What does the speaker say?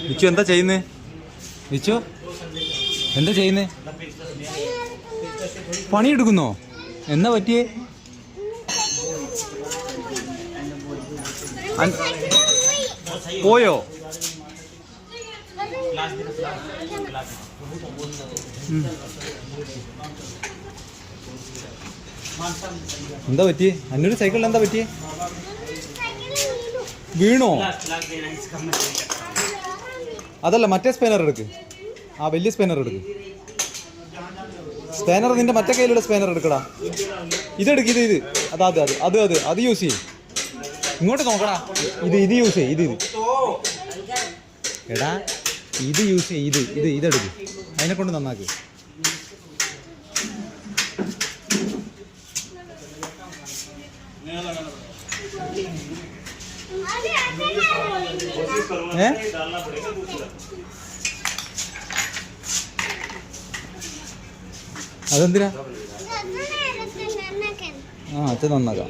വിച്ചു എന്താ ചെയ്യുന്നേ? വിച്ചു എന്താ ചെയ്യുന്നേ? പണിയെടുക്കുന്നോ? എന്നാ പറ്റിയേ? പോയോ? എന്താ പറ്റിയേ? അന്നൊരു സൈക്കിളിൽ എന്താ പറ്റിയേ? വീണോ? അതല്ല, മറ്റേ സ്പാനർ എടുക്ക്. ആ വലിയ സ്പാനർ എടുക്ക്. സ്പാനർ നിന്റെ മറ്റേ കയ്യിലുള്ള സ്പാനർ എടുക്കടാ. ഇതെടുക്ക്. ഇത് അതാ അത് യൂസ് ചെയ്യും. ഇങ്ങോട്ട് നോക്കടാ. ഇത് യൂസ് ചെയ്യും. ഇത് എടാ ഇത് യൂസ് ചെയ്യും. ഇതെടുക്ക്. അതിനെ കൊണ്ട് നന്നാക്ക്. അതെന്തിനാ? ആ അത് നന്നാക്കാം.